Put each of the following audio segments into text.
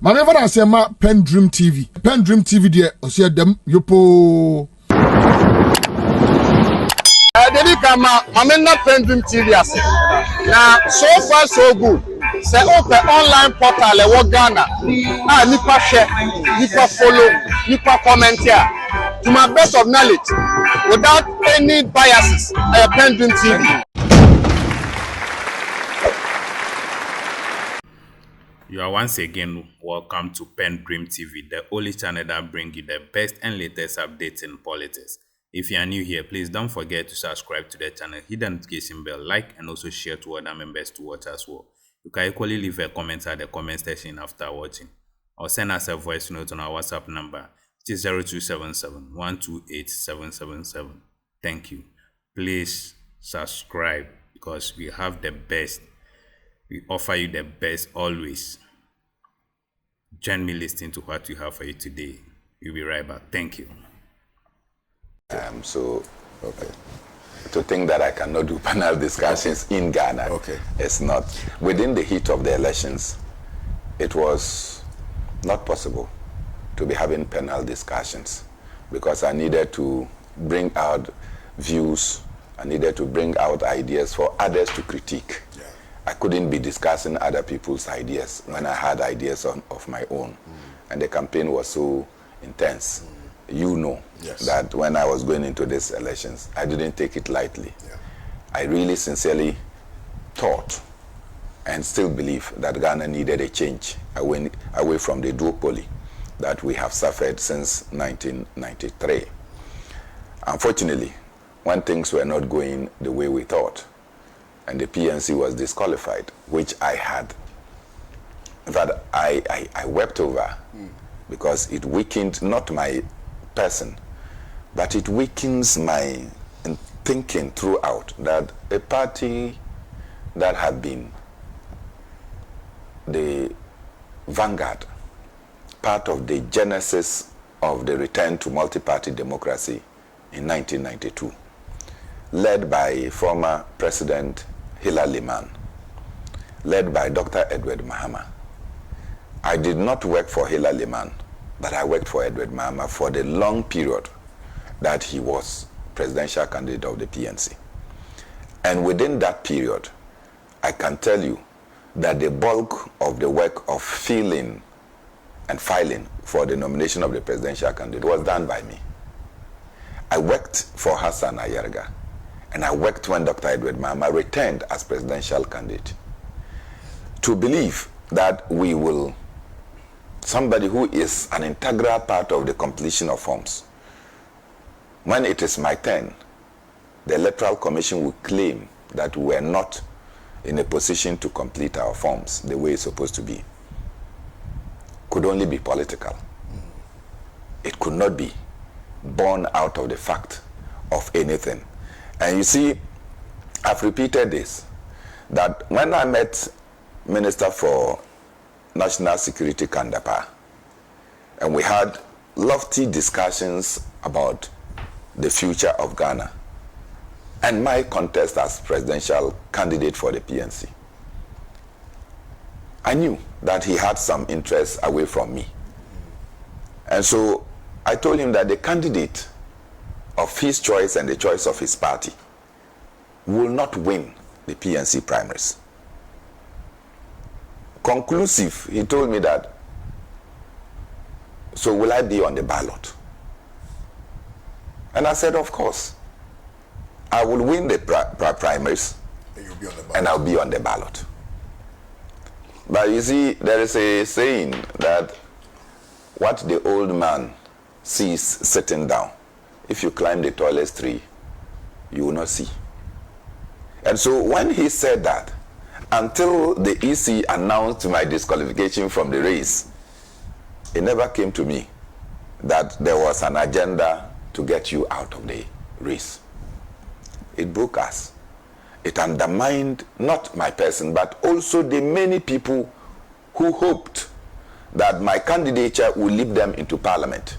Mame fa say ma PENDREAM TV. PENDREAM TV de o se dem yopo. Dedi kama mame na PENDREAM TV ase. Na so far so good. Say open online portal e wo Ghana. Ah nipa share, nipa follow, nipa comment here. To my best of knowledge, without any biases, PENDREAM TV. You are once again welcome to PENDREAM TV, the only channel that brings you the best and latest updates in politics. If you are new here, please don't forget to subscribe to the channel, hit the notification bell, like, and also share to other members to watch as well. You can equally leave a comment at the comment section after watching, or send us a voice note on our WhatsApp number, which is 0277 128 777. Thank you. Please subscribe because we have the best. We offer you the best always. Join me listening to what we have for you today. We'll be right back. Thank you. To think that I cannot do panel discussions in Ghana, it's not. Within the heat of the elections, it was not possible to be having panel discussions because I needed to bring out views, I needed to bring out ideas for others to critique. I couldn't be discussing other people's ideas when I had ideas of my own. And the campaign was so intense. You know that when I was going into these elections, I didn't take it lightly. I really sincerely thought and still believe that Ghana needed a change away from the duopoly that we have suffered since 1993. Unfortunately, when things were not going the way we thought, and the PNC was disqualified, which I had. In fact, I wept over because it weakened not my person, but it weakens my thinking throughout that a party that had been the vanguard, part of the genesis of the return to multi-party democracy in 1992, led by former President Hillary Liman, led by Dr. Edward Mahama. I did not work for Hillary Liman, but I worked for Edward Mahama for the long period that he was presidential candidate of the PNC. And within that period, I can tell you that the bulk of the work of filling and filing for the nomination of the presidential candidate was done by me. I worked for Hassan Ayarga, and I worked when Dr. Edward Mahama returned as presidential candidate. To believe that somebody who is an integral part of the completion of forms, when it is my turn, the Electoral Commission will claim that we are not in a position to complete our forms the way it's supposed to be, could only be political. It could not be born out of the fact of anything. And you see, I've repeated this, that when I met Minister for National Security Kandapa, and we had lofty discussions about the future of Ghana and my contest as presidential candidate for the PNC, I knew that he had some interest away from me. And so I told him that the candidate of his choice and the choice of his party will not win the PNC primaries. Conclusive, he told me that, so will I be on the ballot? And I said, of course. I will win the primaries and I'll be on the ballot. But you see, there is a saying that what the old man sees sitting down, if you climb the tallest tree, you will not see. And so when he said that, until the EC announced my disqualification from the race, it never came to me that there was an agenda to get you out of the race. It broke us. It undermined not my person, but also the many people who hoped that my candidature would lead them into parliament,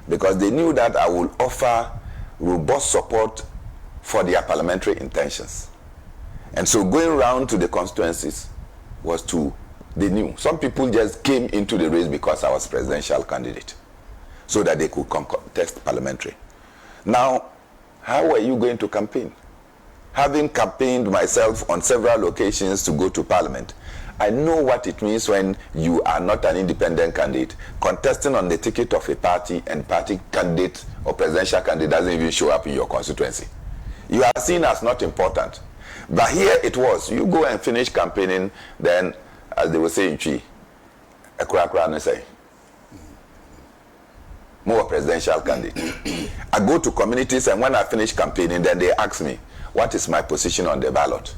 because they knew that I would offer robust support for their parliamentary intentions. And so going around to the constituencies was to They knew. Some people just came into the race because I was presidential candidate, so that they could contest parliamentary. Now, how are you going to campaign? Having campaigned myself on several occasions to go to parliament, I know what it means when you are not an independent candidate, contesting on the ticket of a party, and party candidate or presidential candidate doesn't even show up in your constituency. You are seen as not important. But here it was. You go and finish campaigning, then, as they will say in Chi, a crack and say, more presidential candidate. I go to communities, and when I finish campaigning, then they ask me, what is my position on the ballot?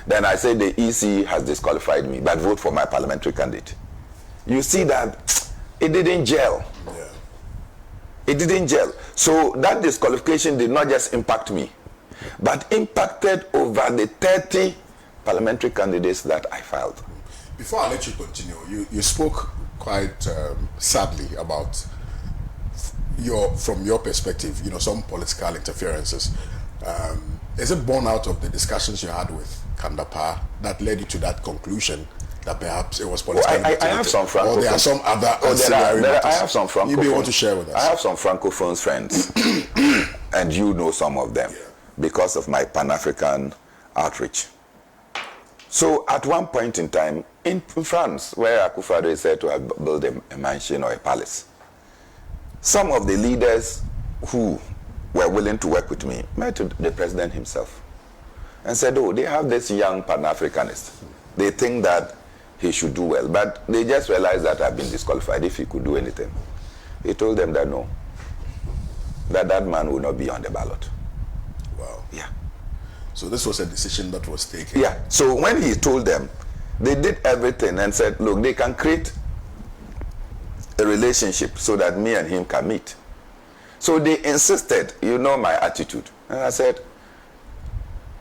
Then I say the EC has disqualified me, but vote for my parliamentary candidate. You see that it didn't gel. Yeah. It didn't gel. So that disqualification did not just impact me, but impacted over the 30 parliamentary candidates that I filed. Before I let you continue, you spoke quite sadly about from your perspective, some political interferences. Is it born out of the discussions you had with Kandapa that led you to that conclusion that perhaps it was political? I have some francophones. Or there are some other I have some francophones. You may want to share with us. I have some francophone friends, and you know some of them, because of my Pan-African outreach. So at one point in time, in France, where Akufo-Addo is said to have built a mansion or a palace, some of the leaders who were willing to work with me met the president himself and said, oh, they have this young Pan-Africanist. They think that he should do well, but they just realized that I've been disqualified if he could do anything. He told them that no, that man will not be on the ballot. Wow. Yeah. So this was a decision that was taken. Yeah. So when he told them, they did everything and said, look, they can create a relationship so that me and him can meet. So they insisted, my attitude. And I said,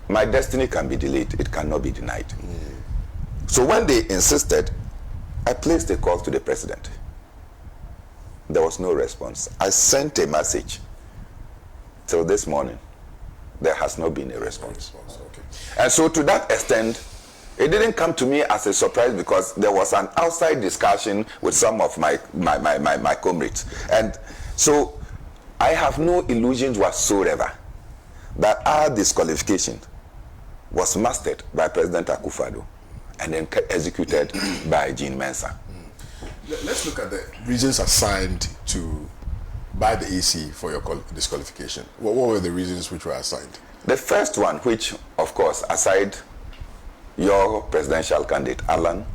my destiny can be delayed, it cannot be denied. So when they insisted, I placed a call to the president. There was no response. I sent a message. Till this morning, there has not been a response. Okay. And so to that extent, it didn't come to me as a surprise, because there was an outside discussion with some of my comrades. And so I have no illusions whatsoever that our disqualification was mastered by President Akufo-Addo and then executed by Jean Mensa. Let's look at the reasons assigned by the EC for your disqualification. What were the reasons which were assigned? The first one, which, of course, aside your presidential candidate, Alan,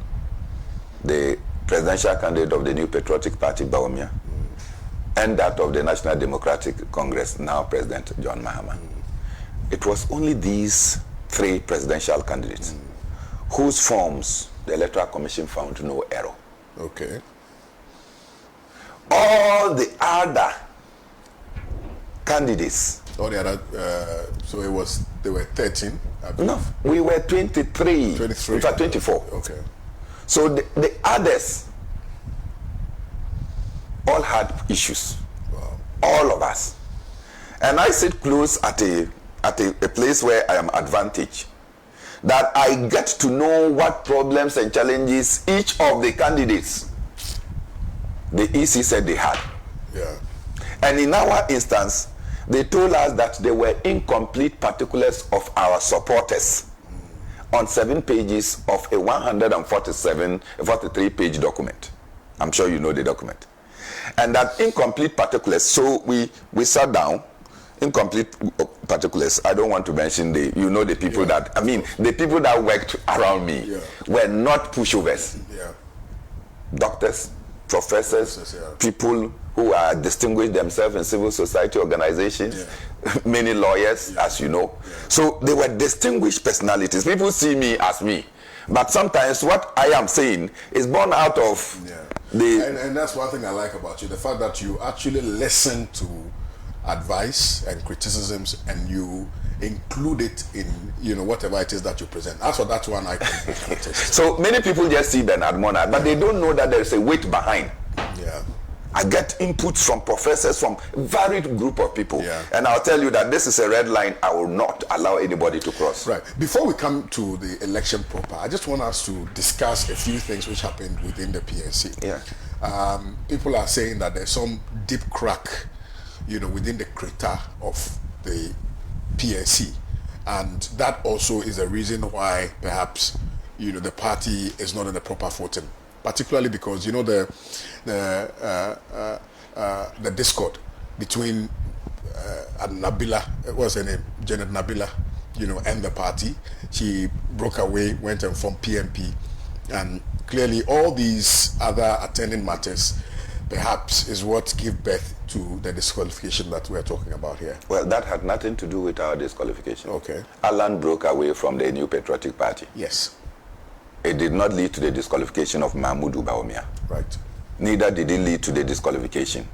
the presidential candidate of the New Patriotic Party, Bawumia, and that of the National Democratic Congress, now President John Mahama. It was only these three presidential candidates whose forms the Electoral Commission found no error. Okay. All the other candidates. All the other, they were 13, I believe. No, we were 23. 23. In fact, 24. Okay. So the others all had issues. Wow. All of us. And I sit close at a place where I am advantaged, that I get to know what problems and challenges each of the candidates, the EC said they had. Yeah. And in our instance, they told us that there were incomplete particulars of our supporters on 7 pages of a 43-page document. I'm sure you know the document. And that incomplete particulars, so we sat down, incomplete particulars, I don't want to mention the people the people that worked around me were not pushovers. Yeah. Doctors, professors, people who are distinguished themselves in civil society organizations, many lawyers, as you know. So they were distinguished personalities. People see me as me. But sometimes what I am saying is born out of And that's one thing I like about you, the fact that you actually listen to advice and criticisms and you include it in whatever it is that you present. That's one I can contest. So many people just see Bernard Morna, but they don't know that there is a weight behind. Yeah. I get inputs from professors, from varied group of people. Yeah. And I'll tell you that this is a red line I will not allow anybody to cross. Right. Before we come to the election proper, I just want us to discuss a few things which happened within the PNC. Yeah. People are saying that there's some deep crack, within the crater of the PNC. And that also is a reason why perhaps, the party is not in the proper footing. Particularly because the discord between Nabila, what's her name, Janet Nabila, and the party. She broke away, went and formed PMP, and clearly all these other attending matters, perhaps, is what give birth to the disqualification that we are talking about here. Well, that had nothing to do with our disqualification. Okay. Alan broke away from the New Patriotic Party. Yes. It did not lead to the disqualification of Mahmoud Baumia. Right. Neither did it lead to the disqualification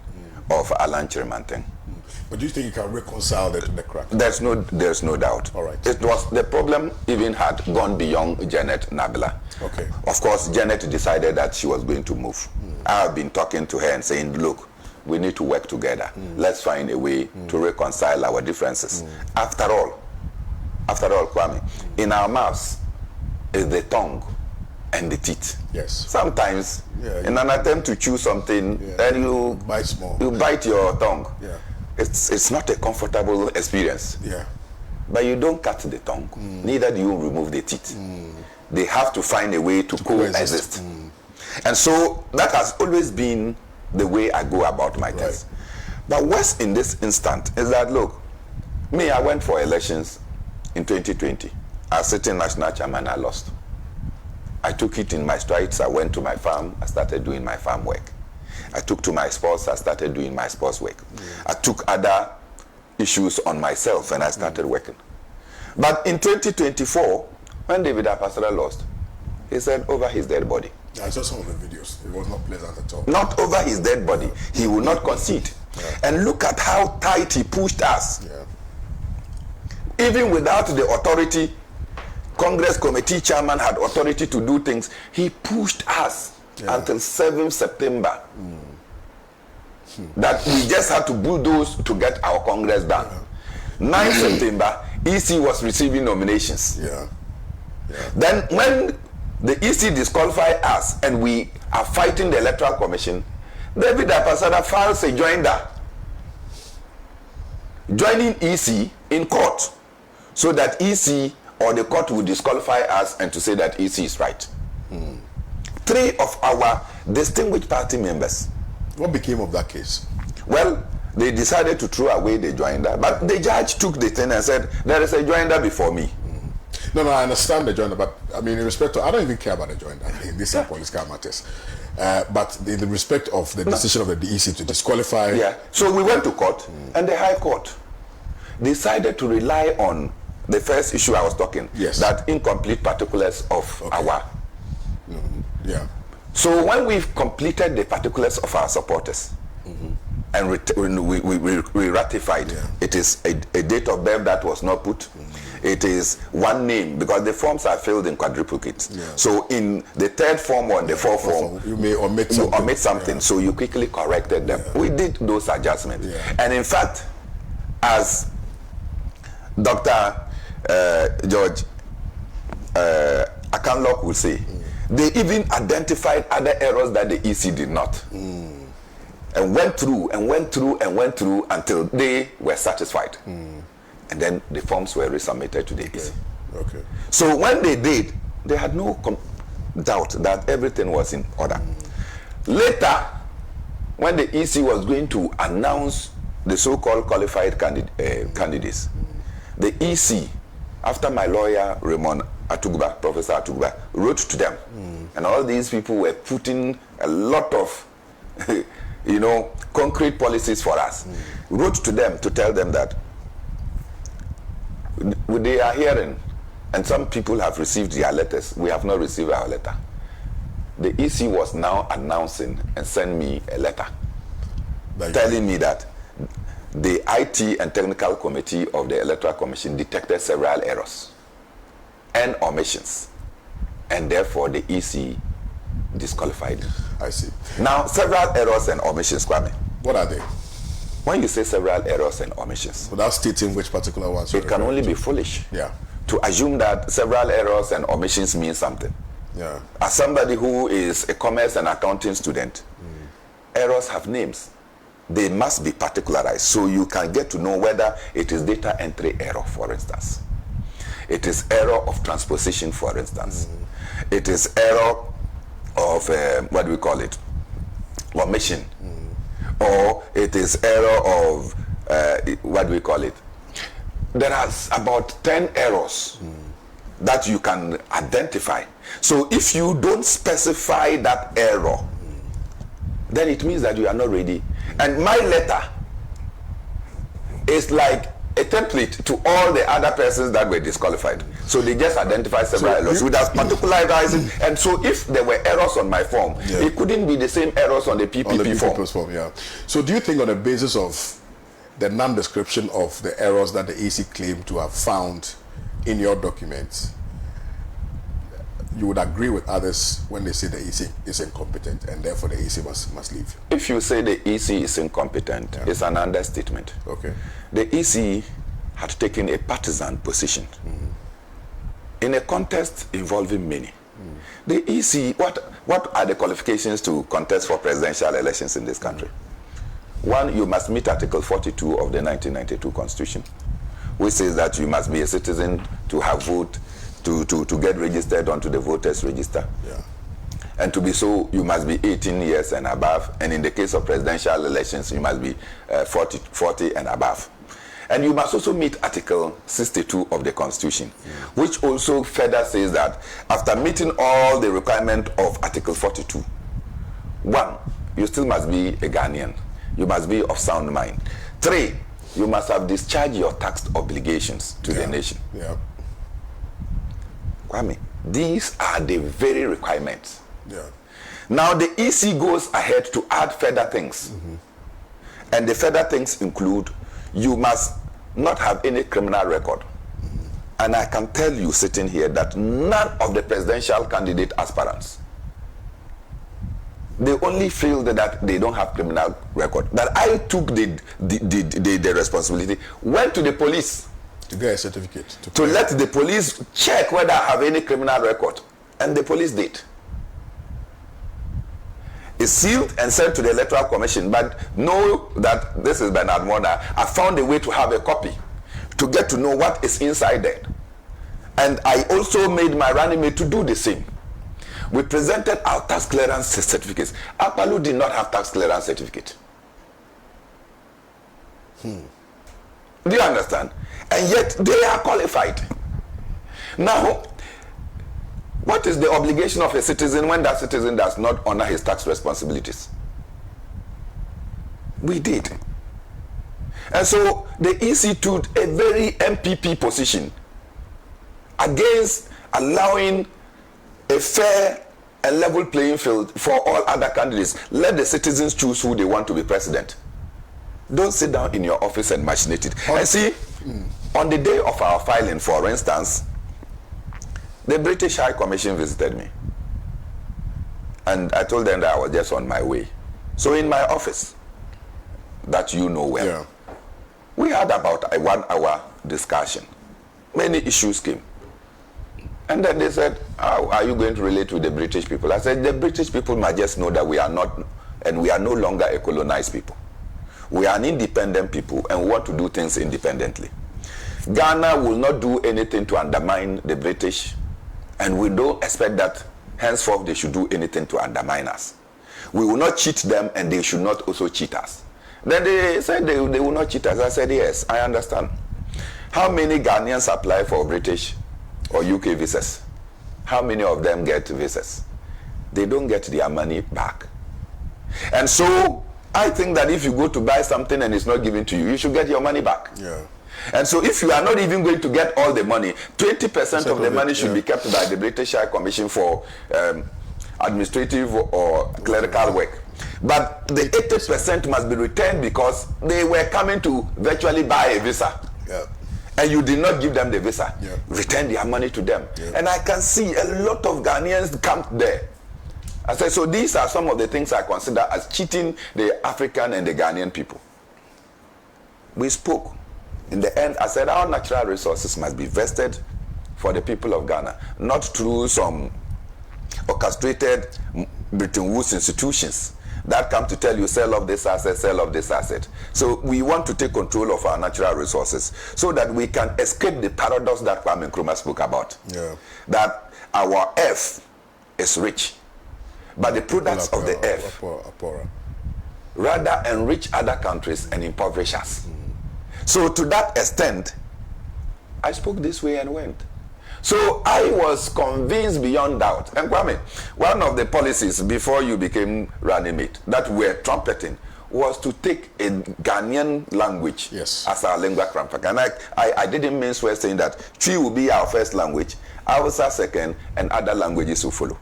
of Alan Chirimanteng. But do you think you can reconcile that to the crack? There's no doubt. All right. It was the problem even had gone beyond Janet Nabila. Okay. Of course, Janet decided that she was going to move. I have been talking to her and saying, look, we need to work together. Let's find a way to reconcile our differences. After all, Kwame, in our mouths is the tongue and the teeth. Yes. Sometimes, in an attempt to chew something, and you bite your tongue. Yeah. It's not a comfortable experience. Yeah. But you don't cut the tongue, neither do you remove the teeth. They have to find a way to coexist. And so that has always been the way I go about my things. But what's in this instant is that, look, me, I went for elections in 2020. As sitting national chairman, I lost. I took it in my strides. I went to my farm. I started doing my farm work. I took to my sports. I started doing my sports work. I took other issues on myself and I started working. But in 2024, when David Apastora lost, he said over his dead body. I saw some of the videos. It was not pleasant at all. Not over his dead body. He will not concede. And look at how tight he pushed us. Even without the authority, Congress committee chairman had authority to do things. He pushed us until 7 September. That we just had to bulldoze to get our Congress done. 9 September, EC was receiving nominations. Then when the EC disqualified us and we are fighting the Electoral Commission, David Apasada files a joinder, joining EC in court, so that EC or the court will disqualify us and to say that EC is right. 3 of our distinguished party members. What became of that case? Well, they decided to throw away the joinder, but the judge took the thing and said, there is a joinder before me. No, I understand the joinder, but I mean, in respect to, I don't even care about the joinder. I mean, these are political matters. But in the respect of the decision of the DEC to disqualify. So we went to court, and the High Court decided to rely on the first issue I was talking, that incomplete particulars of our. So when we've completed the particulars of our supporters, and we ratified, it is a date of birth that was not put. It is one name, because the forms are filled in quadruplicates. So in the 3rd form or the 4th form, you may omit something. So you quickly corrected them. We did those adjustments. And in fact, as Dr. George Akanlock will say, they even identified other errors that the EC did not. And went through until they were satisfied. And then the forms were resubmitted to the EC. So when they did, they had no doubt that everything was in order. Later, when the EC was going to announce the so-called qualified candidates, the EC, after my lawyer Raymond Atugba, Professor Atugba, wrote to them, and all these people were putting a lot of concrete policies for us, wrote to them to tell them that they are hearing, and some people have received their letters. We have not received our letter. The EC was now announcing and sent me a letter telling me that the IT and Technical Committee of the Electoral Commission detected several errors and omissions, and therefore the EC disqualified. I see. Now, several errors and omissions, Kwame. What are they? When you say several errors and omissions, without stating which particular ones, it can only be foolish. Yeah. To assume that several errors and omissions mean something. Yeah. As somebody who is a commerce and accounting student, errors have names. They must be particularized so you can get to know whether it is data entry error, for instance. It is error of transposition, for instance. It is error of, what do we call it? Omission. Or it is error of, what do we call it? There are about 10 errors that you can identify. So if you don't specify that error, then it means that you are not ready. And my letter is like a template to all the other persons that were disqualified. So they just identify several errors without particularizing. And so if there were errors on my form, it couldn't be the same errors on the PPP form. Yeah. So do you think on the basis of the non-description of the errors that the EC claimed to have found in your documents, you would agree with others when they say the EC is incompetent and therefore the EC must leave? If you say the EC is incompetent, it's an understatement. Okay. The EC had taken a partisan position in a contest involving many. The EC, what are the qualifications to contest for presidential elections in this country? One, you must meet Article 42 of the 1992 Constitution, which says that you must be a citizen to have vote, to get registered onto the voters register. Yeah. And to be so, you must be 18 years and above. And in the case of presidential elections, you must be 40 and above. And you must also meet Article 62 of the Constitution, which also further says that after meeting all the requirements of Article 42, one, you still must be a Ghanaian. You must be of sound mind. Three, you must have discharged your tax obligations to the nation. Yeah. Kwame, these are the very requirements. Yeah. Now the EC goes ahead to add further things. And the further things include, you must not have any criminal record. And I can tell you sitting here that none of the presidential candidate aspirants, they only feel that they don't have criminal record. That I took the responsibility, went to the police to get a certificate. To let the police check whether I have any criminal record. And the police did. It's sealed and sent to the Electoral Commission, but know that this is Bernard Morna. I found a way to have a copy to get to know what is inside there. And I also made my running mate to do the same. We presented our tax clearance certificates. Akpalu did not have tax clearance certificate. Do you understand? And yet they are qualified. Now, what is the obligation of a citizen when that citizen does not honor his tax responsibilities? We did. And so the EC took a very MPP position against allowing a fair and level playing field for all other candidates. Let the citizens choose who they want to be president. Don't sit down in your office and machinate it. And see, on the day of our filing, for instance, the British High Commission visited me. And I told them that I was just on my way. So in my office, that you know well, we had about a 1 hour discussion. Many issues came. And then they said, how are you going to relate with the British people? I said, the British people might just know that we are not, and we are no longer a colonized people. We are an independent people and we want to do things independently. Ghana will not do anything to undermine the British, and we don't expect that henceforth they should do anything to undermine us. We will not cheat them and they should not also cheat us. Then they said they will not cheat us. I said, yes, I understand. How many Ghanaians apply for British or UK visas? How many of them get visas? They don't get their money back. And so I think that if you go to buy something and it's not given to you, you should get your money back. Yeah. And so if you are not even going to get all the money, 20% of the money should be kept by the British High Commission for administrative or clerical work. But the 80% must be returned because they were coming to virtually buy a visa. Yeah. And you did not give them the visa. Yeah. Return their money to them. Yeah. And I can see a lot of Ghanaians come there. I said, so these are some of the things I consider as cheating the African and the Ghanaian people. We spoke. In the end, I said our natural resources must be vested for the people of Ghana, not through some orchestrated Bretton Woods institutions that come to tell you sell off this asset, sell off this asset. So we want to take control of our natural resources so that we can escape the paradox that Kwame Nkrumah spoke about. Yeah. That our earth is rich, but the products of the earth rather enrich other countries and impoverish us. So to that extent, I spoke this way and went. So I was convinced beyond doubt. And Kwame, one of the policies before you became running mate that we're trumpeting was to take a Ghanaian language as our lingua franca. And I didn't mean swear saying that Twi will be our first language, Hausa second, and other languages will follow.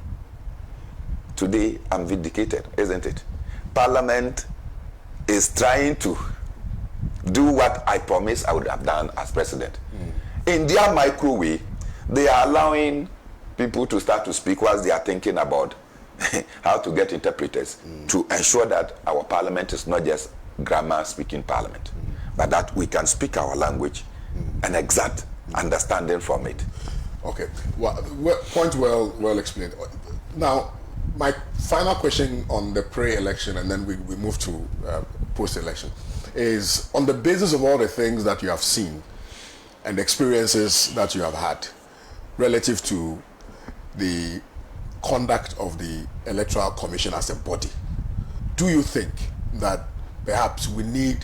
Today, I'm vindicated, isn't it? Parliament is trying to do what I promised I would have done as president. In their microwave, they are allowing people to start to speak whilst they are thinking about how to get interpreters to ensure that our parliament is not just grammar speaking parliament, but that we can speak our language and exact understanding from it. Okay, well, point well explained. Now, my final question on the pre-election, and then we move to post-election, is on the basis of all the things that you have seen and experiences that you have had relative to the conduct of the Electoral Commission as a body, do you think that perhaps we need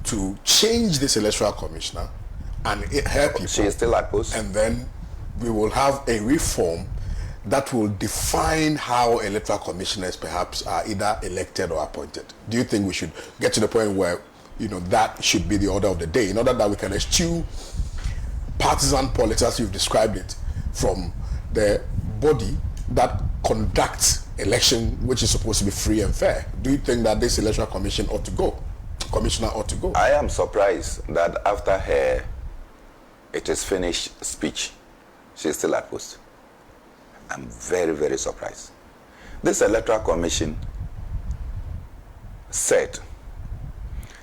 to change this Electoral Commissioner and help people? She is still at post. And then we will have a reform that will define how electoral commissioners perhaps are either elected or appointed. Do you think we should get to the point where, you know, that should be the order of the day, in order that we can eschew partisan politics, as you've described it, from the body that conducts election, which is supposed to be free and fair? Do you think that this electoral commissioner ought to go? I am surprised that after her it is finished speech, she's still at post. I'm very, very surprised. This Electoral Commission said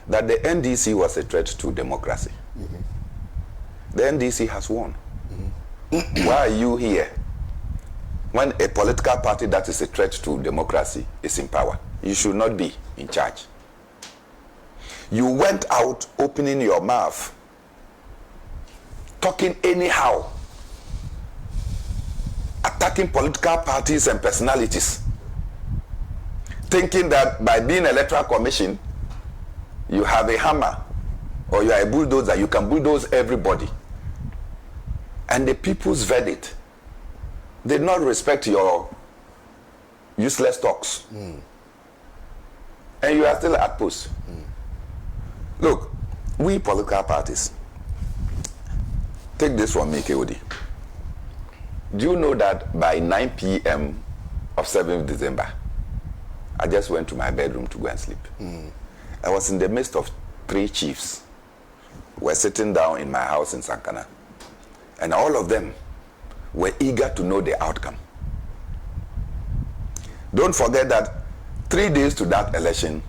that the NDC was a threat to democracy. The NDC has won. Why are you here when a political party that is a threat to democracy is in power? You should not be in charge. You went out opening your mouth, talking anyhow, attacking political parties and personalities, thinking that by being Electoral Commission, you have a hammer or you are a bulldozer, you can bulldoze everybody. And the people's verdict did not respect your useless talks. And you are still at post. Look, we political parties, take this from me, KOD. Do you know that by 9 p.m. of 7th December, I just went to my bedroom to go and sleep. I was in the midst of 3 chiefs who were sitting down in my house in Sankana. And all of them were eager to know the outcome. Don't forget that 3 days to that election,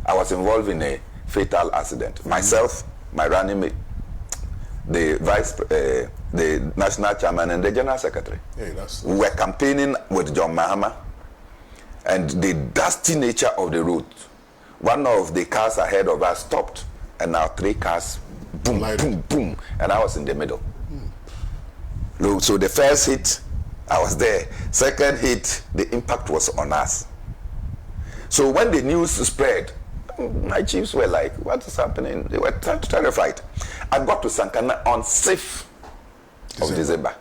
I was involved in a fatal accident. Myself, my running mate, the the national chairman and the general secretary. We were campaigning with John Mahama, and the dusty nature of the road, one of the cars ahead of us stopped, and now 3 cars, boom, boom, boom, and I was in the middle. So the first hit, I was there. Second hit, the impact was on us. So when the news spread, my chiefs were like, what is happening? They were terrified. I got to Sankana on 6th of December.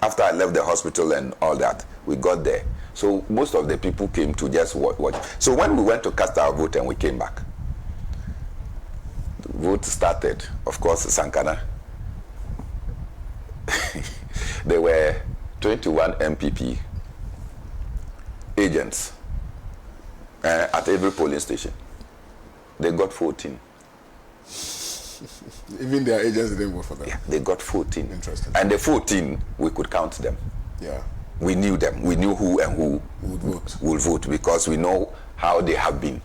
After I left the hospital and all that, we got there. So most of the people came to just watch. So when we went to cast our vote and we came back, the vote started. Of course, Sankana. There were 21 MPP agents at every polling station. They got 14. Even their agents didn't vote for them. Yeah, they got 14. Interesting. And the 14, we could count them. Yeah. We knew them. We knew who and who would vote because we know how they have been.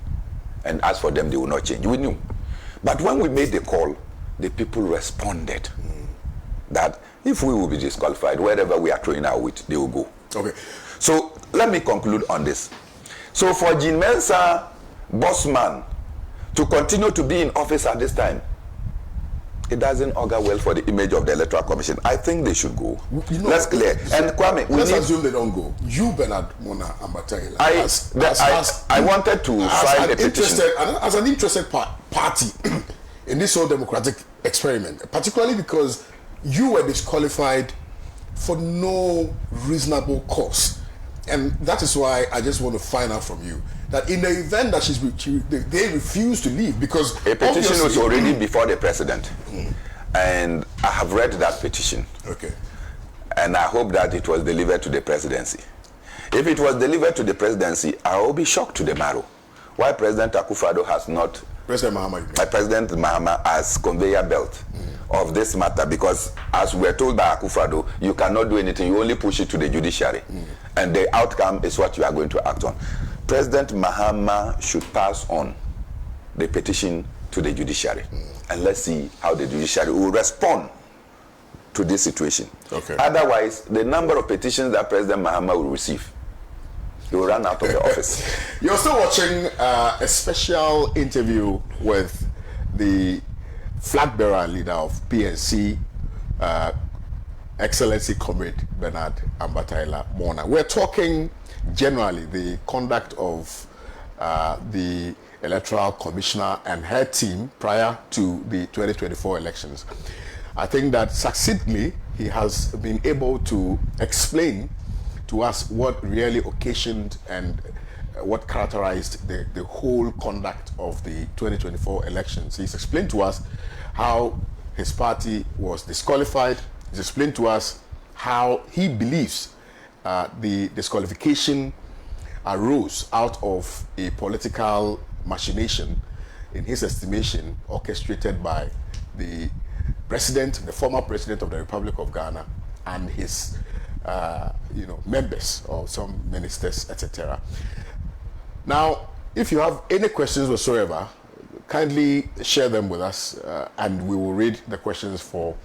And as for them, they will not change. We knew. But when we made the call, the people responded that if we will be disqualified, wherever we are throwing our weight, they will go. Okay. So let me conclude on this. So for Jean Mensa, Bossman, to continue to be in office at this time, it doesn't augur well for the image of the Electoral Commission. I think they should go. Let's clear. And Kwame, let's assume they don't go. You, Bernard Morna Ambatayila, I wanted to file a petition. As an interested party in this whole democratic experiment, particularly because you were disqualified for no reasonable cause. And that is why I just want to find out from you that in the event that they refuse to leave, because a petition was already before the president, and I have read that petition. Okay. And I hope that it was delivered to the presidency. If it was delivered to the presidency, I will be shocked to the marrow. Why President Akufo-Addo has not, President Mahama has conveyor belt of this matter, because as we were told by Akufo-Addo, you cannot do anything, you only push it to the judiciary. And the outcome is what you are going to act on. President Mahama should pass on the petition to the judiciary. And let's see how the judiciary will respond to this situation. Okay. Otherwise, the number of petitions that President Mahama will receive, he will run out of the office. You're still watching a special interview with the flag bearer and leader of PNC, Excellency Comrade Bernard Ambatayila Morna. We're talking generally the conduct of the Electoral Commissioner and her team prior to the 2024 elections. I think that succinctly he has been able to explain to us what really occasioned and what characterized the whole conduct of the 2024 elections. He's explained to us how his party was disqualified. He's explained to us how he believes the disqualification arose out of a political machination, in his estimation, orchestrated by the president, the former president of the Republic of Ghana, and his members or some ministers, etc. Now, if you have any questions whatsoever, kindly share them with us, and we will read the questions for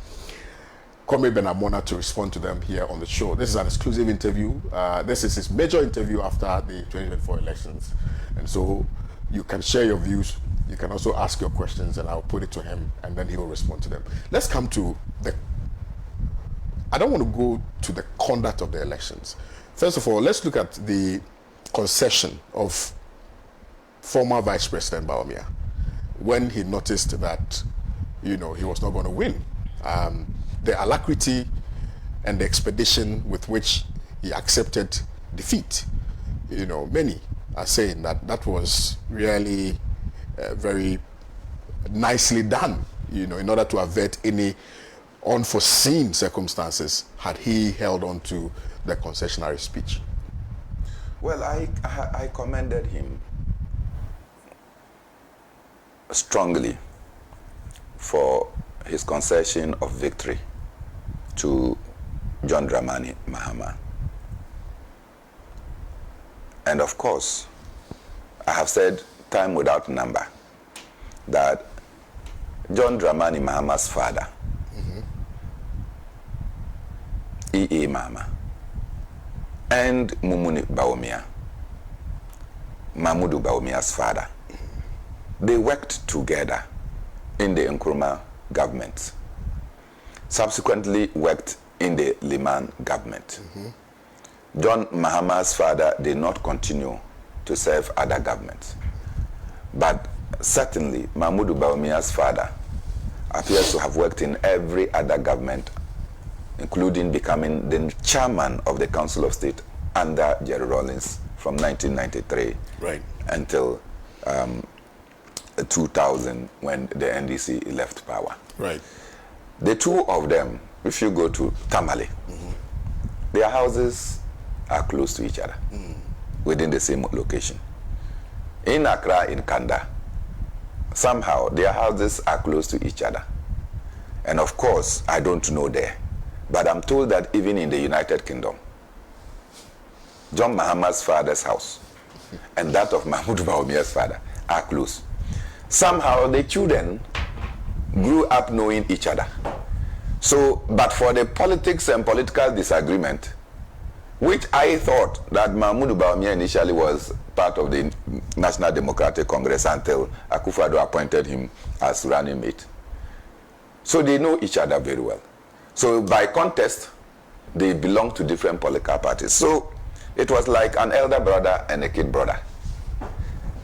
Comrade Bernard Morna to respond to them here on the show. This is an exclusive interview. This is his major interview after the 2024 elections, and so you can share your views. You can also ask your questions, and I'll put it to him, and then he will respond to them. Let's come to the... I don't want to go to the conduct of the elections. First of all, let's look at the concession of former Vice President Bawumia when he noticed that, he was not going to win. The alacrity and the expedition with which he accepted defeat. Many are saying that that was really very nicely done, in order to avert any unforeseen circumstances had he held on to the concessionary speech. Well, I commended him strongly for his concession of victory to John Dramani Mahama. And of course, I have said time without number that John Dramani Mahama's father, E.A. Mahama, and Mumuni Bawumia, Mahmudu Bawumia's father, they worked together in the Nkrumah government, subsequently worked in the Liman government. John Mahama's father did not continue to serve other governments, but certainly Mahmudu Bawumia's father appears to have worked in every other government, including becoming the chairman of the Council of State under Jerry Rawlings from 1993 until 2000 when the NDC left power. The two of them, if you go to Tamale, their houses are close to each other, within the same location. In Accra, in Kanda, somehow their houses are close to each other. And of course, I don't know there, but I'm told that even in the United Kingdom, John Mahama's father's house and that of Mahmoud Bawumia's father are close. Somehow the children grew up knowing each other. So, but for the politics and political disagreement, which I thought that Mahmoud Bawumia initially was part of the National Democratic Congress until Akufo-Addo appointed him as running mate. So they know each other very well. So by contest, they belong to different political parties. So it was like an elder brother and a kid brother.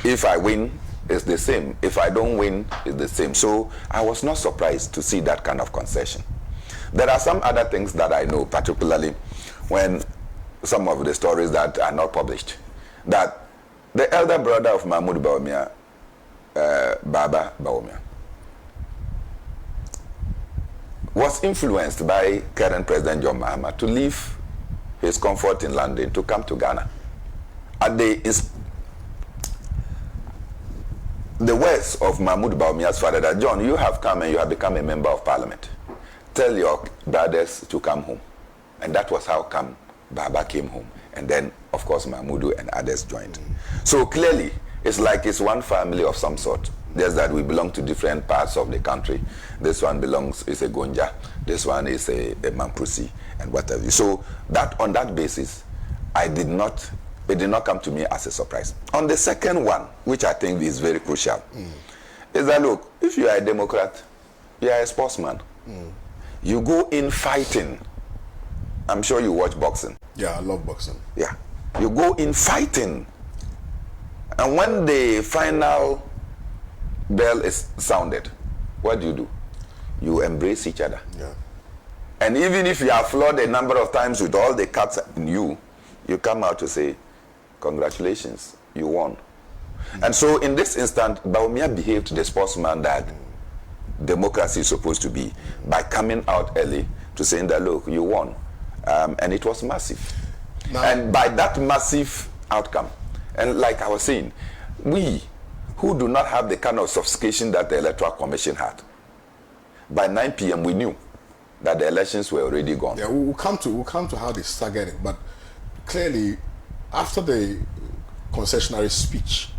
If I win, it's the same. If I don't win, it's the same. So I was not surprised to see that kind of concession. There are some other things that I know, particularly when some of the stories that are not published, that the elder brother of Mahmoud Bawumia, Baba Bawumia, was influenced by current President John Mahama to leave his comfort in London to come to Ghana. At the words of Mahmoud Bawumia's father, that John, you have come and you have become a member of parliament. Tell your brothers to come home. And that was how come Baba came home. And then, of course, Mahmoud and others joined. So clearly, it's like it's one family of some sort. Just that we belong to different parts of the country. This one is a Gonja. This one is a Mamprusi and whatever. So that on that basis, it did not come to me as a surprise. On the second one, which I think is very crucial, is that, look, if you are a Democrat, you are a sportsman. You go in fighting. I'm sure you watch boxing. Yeah, I love boxing. Yeah. You go in fighting. And when the final bell is sounded, what do? You embrace each other. Yeah. And even if you are flawed a number of times with all the cuts in you, you come out to say, congratulations, you won. And so in this instant, Bawumia behaved the sportsman that democracy is supposed to be by coming out early to saying that, look, you won. And it was massive. Now, and by that massive outcome, and like I was saying, we who do not have the kind of sophistication that the Electoral Commission had, by 9 p.m. we knew that the elections were already gone. Yeah, we'll come to how they staggered it, but clearly, after the concessionary speech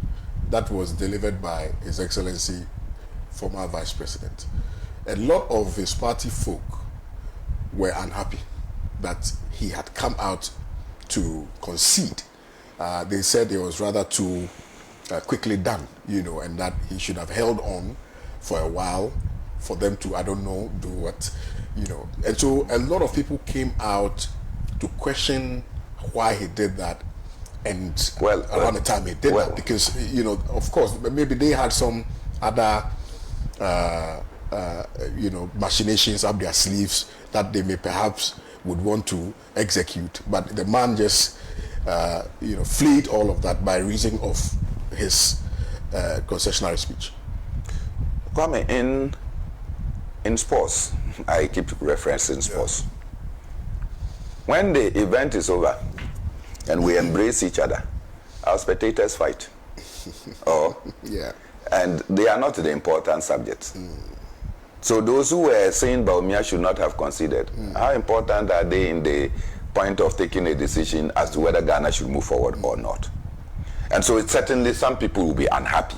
that was delivered by His Excellency, former Vice President, a lot of his party folk were unhappy that he had come out to concede. They said it was rather too quickly done, and that he should have held on for a while for them to, I don't know, do what, And so a lot of people came out to question why he did that, and around the time he did that, because, of course, maybe they had some other, machinations up their sleeves that they may perhaps would want to execute, but the man just fleed all of that by reason of his concessionary speech. Kwame, in sports, I keep referencing sports. Yeah. When the event is over and we embrace each other, our spectators fight. And they are not the important subjects. So those who were saying Bawumia should not have conceded, how important are they in the point of taking a decision as to whether Ghana should move forward or not? And so certainly some people will be unhappy.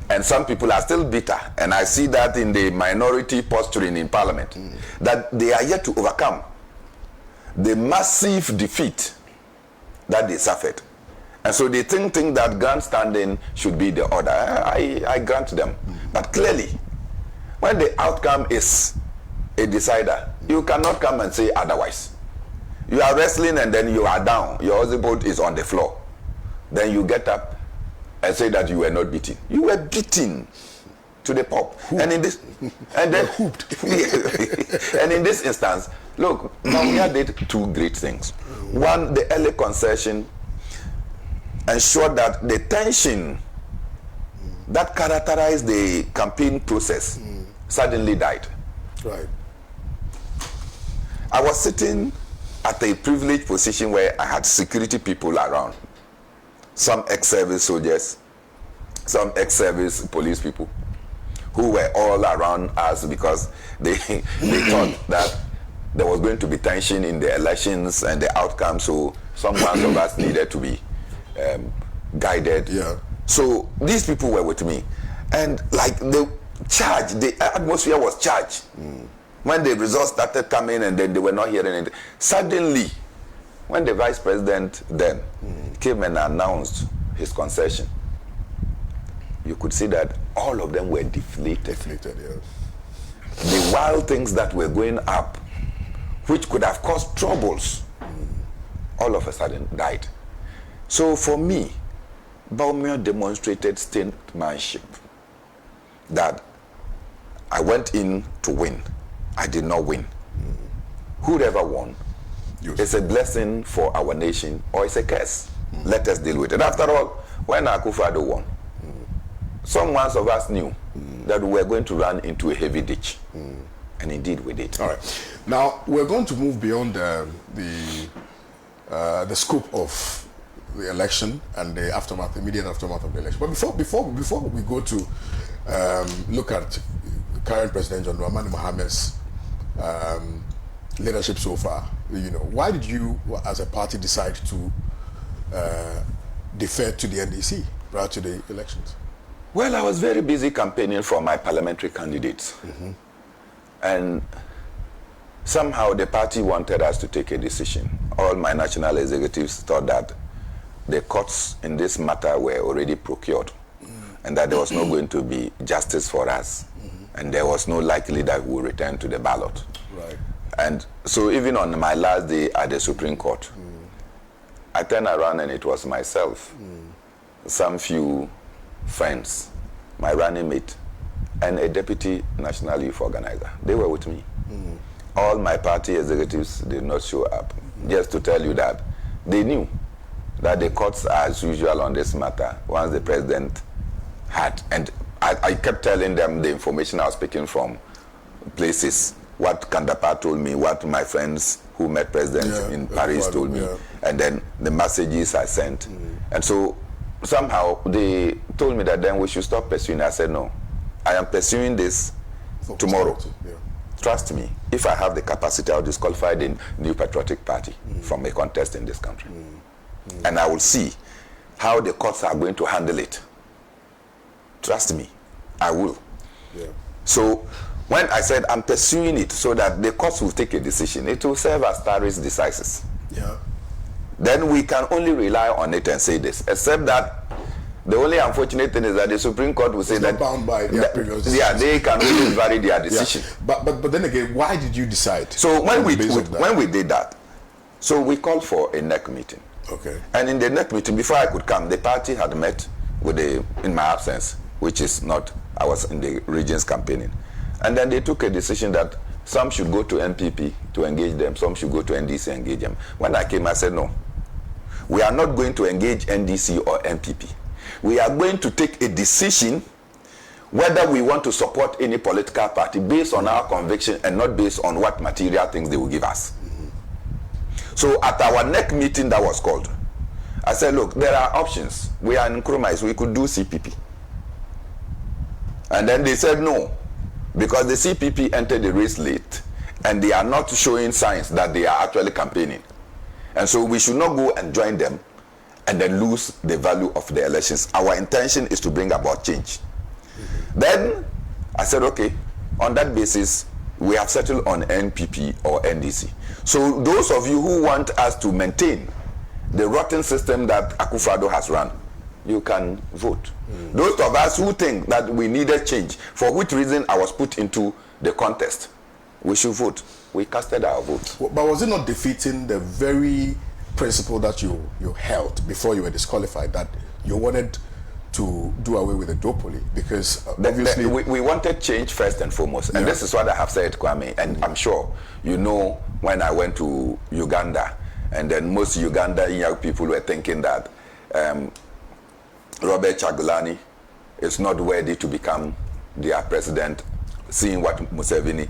And some people are still bitter. And I see that in the minority posturing in Parliament, that they are yet to overcome the massive defeat that they suffered. And so they think that grandstanding should be the order. I grant them. But clearly, when the outcome is a decider, you cannot come and say otherwise. You are wrestling and then you are down. Your husband is on the floor. Then you get up and say that you were not beaten. You were beaten to the pulp. And in this, and then and in this instance, look, Bawumia did two great things. One, the early concession ensured that the tension that characterized the campaign process suddenly died. Right. I was sitting at a privileged position where I had security people around. Some ex-service soldiers, some ex-service police people who were all around us because they thought that there was going to be tension in the elections and the outcome, so Some ones of us needed to be guided. Yeah. So these people were with me, and like the atmosphere was charged. When the results started coming, and then they were not hearing it. Suddenly, when the vice president then came and announced his concession, you could see that all of them were deflated. Deflated, yes. The wild things that were going up, which could have caused troubles, all of a sudden died. So for me, Bawumia demonstrated statesmanship, that I went in to win. I did not win. Whoever won, it's a blessing for our nation or it's a curse. Let us deal with it. After all, when Akufo-Addo won, some ones of us knew that we were going to run into a heavy ditch. And indeed we did. All right. Now, we're going to move beyond the scope of the election and the aftermath, immediate aftermath of the election. But before we go to look at current President John Dramani Mohammed's leadership so far, you know, why did you, as a party, decide to defer to the NDC prior to the elections? Well, I was very busy campaigning for my parliamentary candidates. And somehow the party wanted us to take a decision. All my national executives thought that the courts in this matter were already procured and that there was not going to be justice for us. And there was no likelihood that we would return to the ballot. Right. And so even on my last day at the Supreme Court, I turned around and it was myself, some few friends, my running mate, and a deputy national youth organizer. They were with me. All my party executives did not show up. Just to tell you that they knew that the courts are as usual on this matter once the president had. And I kept telling them the information I was speaking from places, what Kandapa told me, what my friends who met president in Paris told me, and then the messages I sent. And so somehow they told me that then we should stop pursuing. I said, no, I am pursuing this tomorrow. Trust me, if I have the capacity, I'll disqualify the New Patriotic Party from a contest in this country. And I will see how the courts are going to handle it. Trust me, I will. So when I said I'm pursuing it so that the courts will take a decision, it will serve as Paris decisis. Then we can only rely on it and say this, except that the only unfortunate thing is that the Supreme Court will say that bound by their previous decision. Yeah, they can always vary their decision. But then again, why did you decide? So when we did that, so we called for a NEC meeting. Okay. And in the NEC meeting, before I could come, the party had met with in my absence, which is not, I was in the regions campaigning. And then they took a decision that some should go to NPP to engage them, some should go to NDC and engage them. When I came, I said, no, we are not going to engage NDC or NPP. We are going to take a decision whether we want to support any political party based on our conviction and not based on what material things they will give us. So at our NEC meeting that was called, I said, look, there are options. We are in Nkrumah, we could do CPP. And then they said no, because the CPP entered the race late and they are not showing signs that they are actually campaigning. And so we should not go and join them and then lose the value of the elections. Our intention is to bring about change. Then I said, okay, on that basis, we have settled on NPP or NDC. So those of you who want us to maintain the rotten system that Akufo-Addo has run, you can vote. Those of us who think that we needed change, for which reason I was put into the contest, we should vote. We casted our vote. But was it not defeating the very principle that you held before you were disqualified, that you wanted to do away with the duopoly? Because obviously we wanted change first and foremost, and this is what I have said, Kwame, and I'm sure you know when I went to Uganda, and then most Ugandan young people were thinking that Robert Kyagulanyi is not worthy to become their president, seeing what Museveni,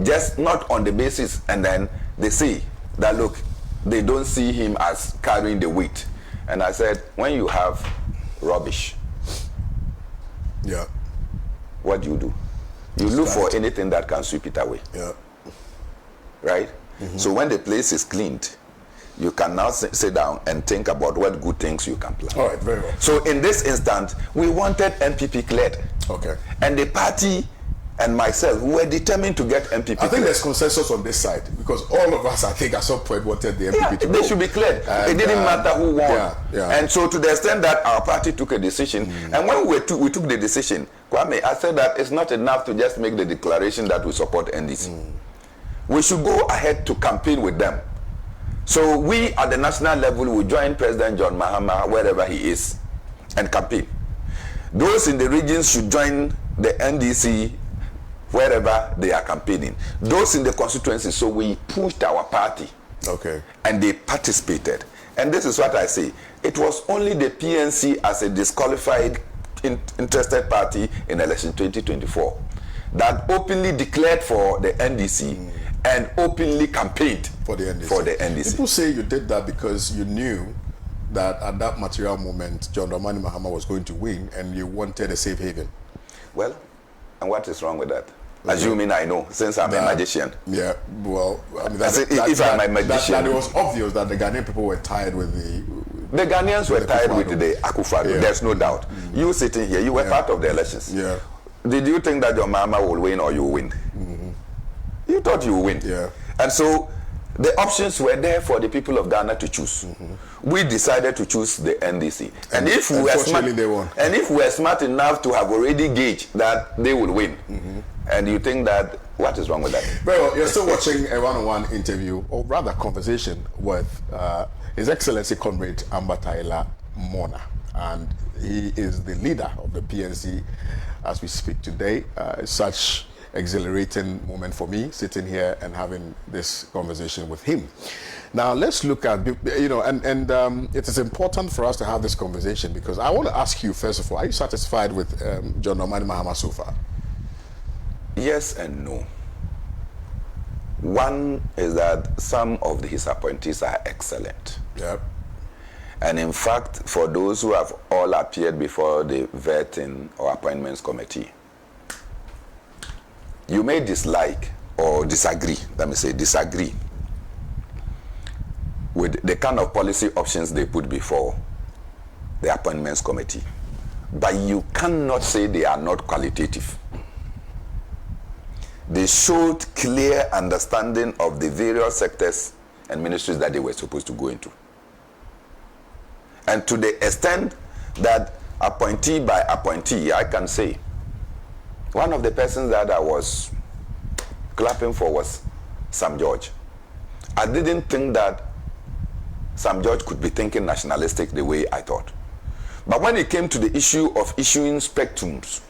just not on the basis, and then they say that, look, they don't see him as carrying the weight. And I said, when you have rubbish, what do? You look for anything that can sweep it away. Right? So when the place is cleaned, you can now sit down and think about what good things you can plan. All right, very well. So in this instance, we wanted MPP cleared. Okay. And the party and myself were determined to get MPP I think there's consensus on this side because all of us, I think, at some point wanted the MPP to go. They should be cleared. It didn't matter who won. Yeah. And so to the extent that our party took a decision, and when we took the decision, Kwame, I said that it's not enough to just make the declaration that we support NDC. We should go ahead to campaign with them. So we at the national level will join President John Mahama wherever he is and campaign. Those in the regions should join the NDC wherever they are campaigning. Those in the constituency, so we pushed our party. Okay. And they participated. And this is what I say. It was only the PNC as a disqualified interested party in election 2024 that openly declared for the NDC and openly campaigned for the NDC. People say you did that because you knew that at that material moment, John Dramani Mahama was going to win and you wanted a safe haven. Well, and what is wrong with that? Assuming I know, since I'm a magician. Yeah, well, I mean, if I'm a magician. That it was obvious that the Ghanaian people were tired with the Ghanaians were tired with the Akufo-Addo. Yeah. There's no doubt. You sitting here, you were part of the elections. Yeah. Did you think that your mama will win or you win? You thought you would win. Yeah. And so the options were there for the people of Ghana to choose. We decided to choose the NDC. And if we were smart enough to have already gauged that they would win, and you think that, what is wrong with that? Well, you're still watching a one-on-one interview, or rather conversation with His Excellency Comrade Ambatayla Morna. And he is the leader of the PNC as we speak today. Such exhilarating moment for me, sitting here and having this conversation with him. Now, let's look at, and it is important for us to have this conversation because I want to ask you, first of all, are you satisfied with John Dramani Mahama so far? Yes and no. One is that some of his appointees are excellent. Yep. And in fact, for those who have all appeared before the vetting or appointments committee, you may dislike or disagree, disagree with the kind of policy options they put before the appointments committee. But you cannot say they are not qualitative. They showed clear understanding of the various sectors and ministries that they were supposed to go into. And to the extent that appointee by appointee, I can say, one of the persons that I was clapping for was Sam George. I didn't think that Sam George could be thinking nationalistic the way I thought. But when it came to the issue of issuing spectrums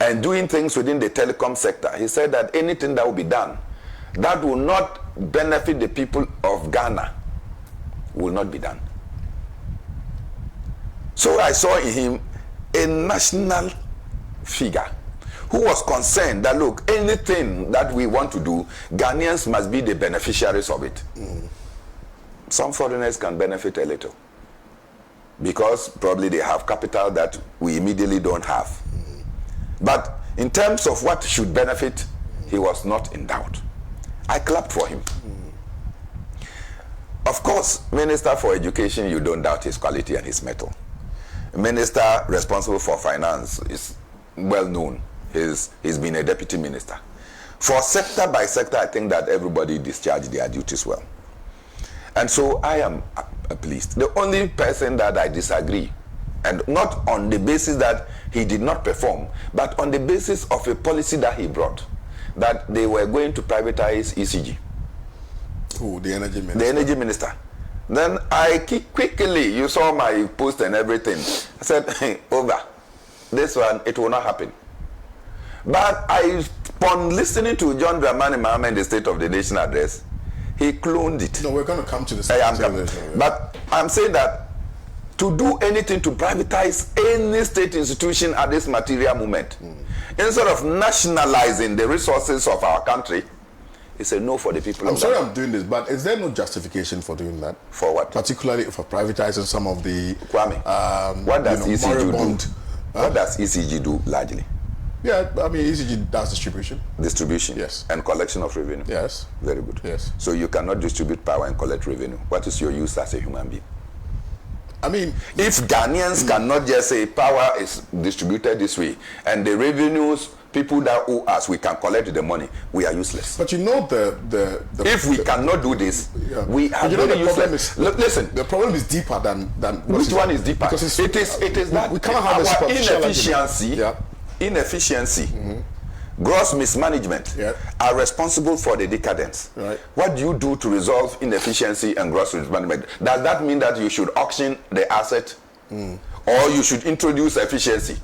and doing things within the telecom sector, he said that anything that will be done that will not benefit the people of Ghana will not be done. So I saw in him a national figure who was concerned that, look, anything that we want to do, Ghanaians must be the beneficiaries of it. Some foreigners can benefit a little because probably they have capital that we immediately don't have. But in terms of what should benefit, he was not in doubt. I clapped for him. Of course, Minister for Education, you don't doubt his quality and his mettle. Minister responsible for finance is well known. He's been a deputy minister. For sector by sector, I think that everybody discharged their duties well. And so I am pleased. The only person that I disagree, and not on the basis that he did not perform, but on the basis of a policy that he brought, that they were going to privatize ECG. Who? The energy minister? The energy minister. Then I quickly, you saw my post and everything. I said, hey, over. This one, it will not happen. But upon listening to John Dramani Mahama in the State of the Nation address, he cloned it. No, we're going to come to the But I'm saying that to do anything to privatize any state institution at this material moment, instead of nationalizing the resources of our country, it's a no for the people. I'm sorry I'm doing this, but is there no justification for doing that? For what? Particularly for privatizing some of the... Kwame, what does ECG do? What does ECG do largely? Yeah, I mean, ECG does distribution. Distribution? Yes. And collection of revenue? Yes. Very good. Yes. So you cannot distribute power and collect revenue. What is your use as a human being? I mean, if Ghanaians cannot just say power is distributed this way and the revenues, people that owe us, we can collect the money, we are useless. But you know if we cannot do this, we are the useless. Problem is, listen, the problem is deeper than which one is deeper? Because it is that we cannot have our a inefficiency, gross mismanagement are responsible for the decadence. Right. What do you do to resolve inefficiency and gross mismanagement? Does that mean that you should auction the asset or you should introduce efficiency?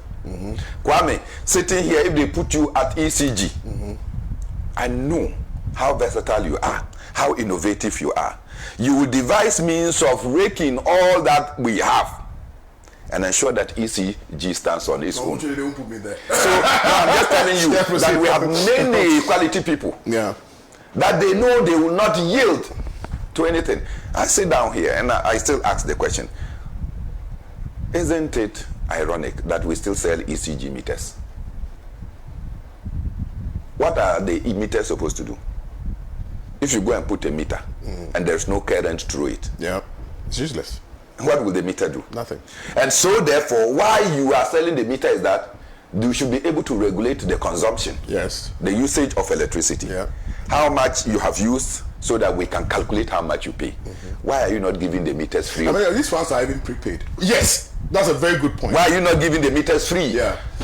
Kwame, sitting here, if they put you at ECG, I know how versatile you are, how innovative you are. You will devise means of raking all that we have and ensure that ECG stands on its own. They won't put me there. So I'm just telling you that we have many quality people that they know they will not yield to anything. I sit down here and I still ask the question, isn't it ironic that we still sell ECG meters? What are the meters supposed to do? If you go and put a meter and there's no current through it, it's useless. What will the meter do? Nothing. And so therefore, why you are selling the meter is that you should be able to regulate the consumption, the usage of electricity, how much you have used, so that we can calculate how much you pay. Why are you not giving the meters free? I mean, these ones are even prepaid. Yes, that's a very good point. Why are you not giving the meters free?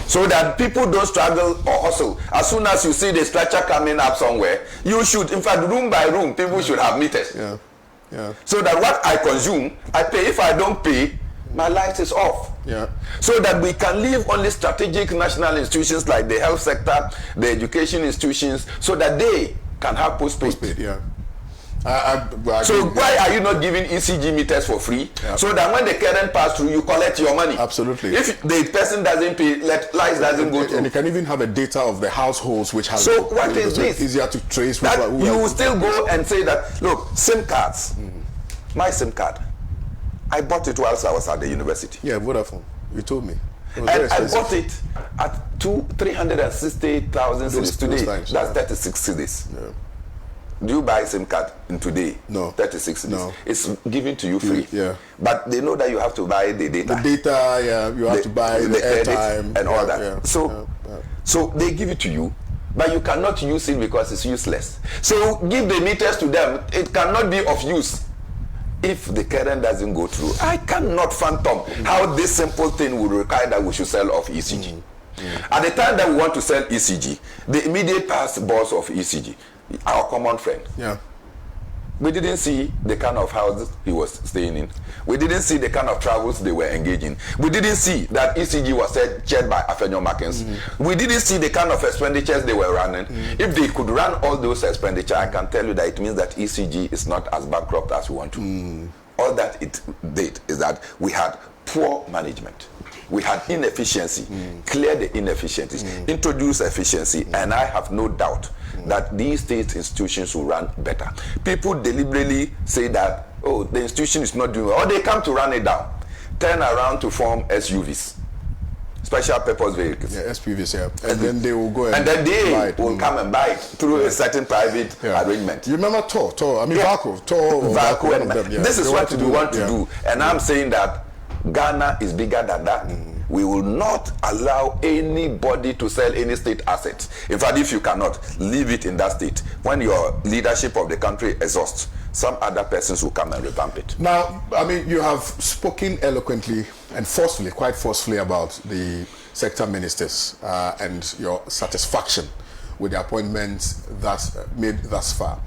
So that people don't struggle or hustle. As soon as you see the structure coming up somewhere, you should, in fact, room by room, people should have meters. So that what I consume, I pay. If I don't pay, my light is off. So that we can leave only strategic national institutions like the health sector, the education institutions, so that they can have postpaid. So why are you not giving ECG meters for free? So that when the current pass through, you collect your money. Absolutely. If the person doesn't pay, lights doesn't go through. And you can even have a data of the households which have. So what is this? Easier to trace. That you will still go and say that, look, SIM cards. My SIM card, I bought it whilst I was at the university. Vodafone. You told me. And I bought it at 360,000 cities today. That's 36 cities. Do you buy SIM card in today? No. 36 cities. No. It's given to you free. But they know that you have to buy the data. The data, you have to buy the airtime and all that. So they give it to you, but you cannot use it because it's useless. So give the meters to them. It cannot be of use. If the current doesn't go through, I cannot fathom how this simple thing would require that we should sell off ECG. At the time that we want to sell ECG, the immediate past boss of ECG, our common friend, we didn't see the kind of house he was staying in. We didn't see the kind of travels they were engaging. We didn't see that ECG was chaired by Afenyo Markins. We didn't see the kind of expenditures they were running. If they could run all those expenditures, I can tell you that it means that ECG is not as bankrupt as we want to. All that it did is that we had poor management. We had inefficiency, clear the inefficiencies, introduce efficiency, and I have no doubt that these state institutions will run better. People deliberately say that, oh, the institution is not doing well, or they come to run it down, turn around to form SUVs, special purpose vehicles. SPVs, and then they will go and then they will come and buy it through a certain private arrangement. You remember Tor? I mean, Vaco. This is what we want to do, and I'm saying that Ghana is bigger than that. We will not allow anybody to sell any state assets. In fact, if you cannot, leave it in that state. When your leadership of the country exhausts, some other persons will come and revamp it. Now, I mean, you have spoken eloquently and forcefully, quite forcefully, about the sector ministers and your satisfaction with the appointments made thus far.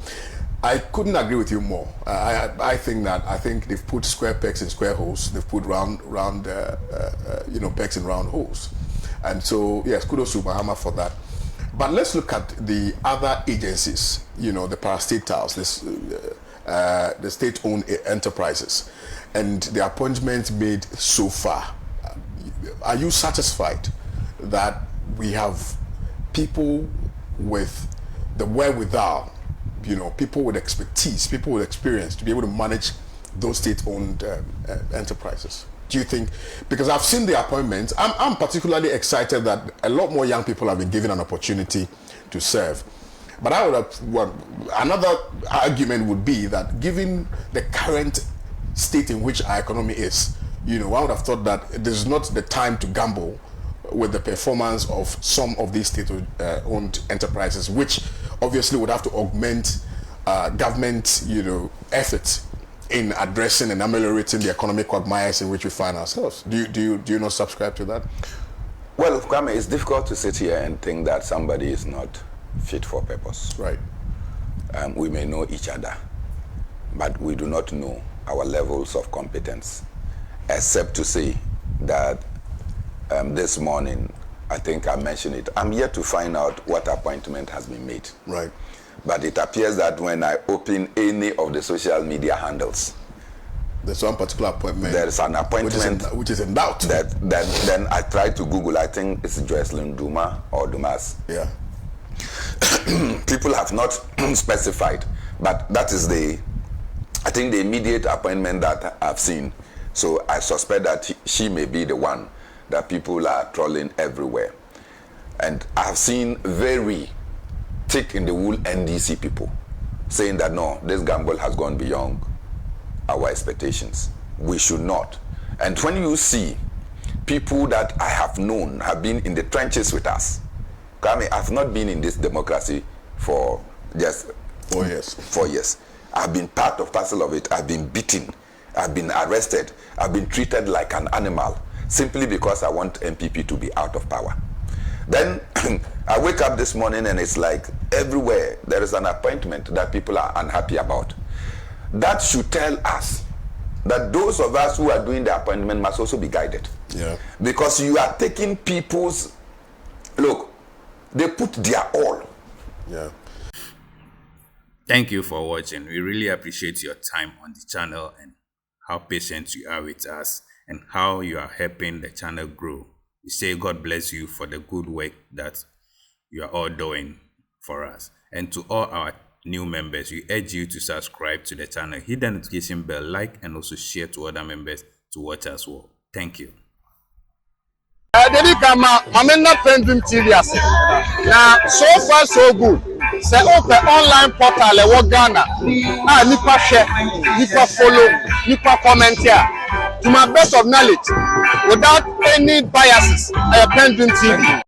I couldn't agree with you more. I think they've put square pegs in square holes. They've put round pegs in round holes. And so, yes, kudos to Mahama for that. But let's look at the other agencies, the parastatals, the state-owned enterprises, and the appointments made so far. Are you satisfied that we have people with the wherewithal, people with expertise, people with experience to be able to manage those state-owned enterprises? do you think? Because I've seen the appointments. I'm particularly excited that a lot more young people have been given an opportunity to serve. But I would have, another argument would be that given the current state in which our economy is, you know, I would have thought that this is not the time to gamble with the performance of some of these state-owned enterprises, which obviously would have to augment government, you know, efforts in addressing and ameliorating the economic quagmires in which we find ourselves. Do you not subscribe to that? Well, Kwame, it's difficult to sit here and think that somebody is not fit for purpose. Right. We may know each other, but we do not know our levels of competence, except to say that this morning, I think I mentioned it, I'm yet to find out what appointment has been made. Right. But it appears that when I open any of the social media handles, there's one particular appointment. There's an appointment which is in doubt. Then I try to Google. I think it's Jocelyn Duma or Dumas. Yeah. People have not specified, but that is I think the immediate appointment that I've seen. So I suspect that she may be the one that people are trolling everywhere. And I've seen very thick in the wool NDC people saying that no, this gamble has gone beyond our expectations. We should not. And when you see people that I have known have been in the trenches with us, I mean, I've not been in this democracy for just 4 years. 4 years. I've been part of parcel of it. I've been beaten. I've been arrested. I've been treated like an animal simply because I want MPP to be out of power. Then I wake up this morning and it's like everywhere there is an appointment that people are unhappy about. That should tell us that those of us who are doing the appointment must also be guided. Yeah. Because you are taking people's, look, they put their all. Yeah. Thank you for watching. We really appreciate your time on the channel and how patient you are with us and how you are helping the channel grow. We say God bless you for the good work that you are all doing for us. And to all our new members, we urge you to subscribe to the channel, hit the notification bell, like, and also share to other members to watch as well. Thank you. Debi kama Mensa PENDREAM TV ase. Now so far so good. Say open online portal e wo Ghana. Nipa share, nipa follow, nipa comment here. To my best of knowledge, without any biases, PENDREAM TV.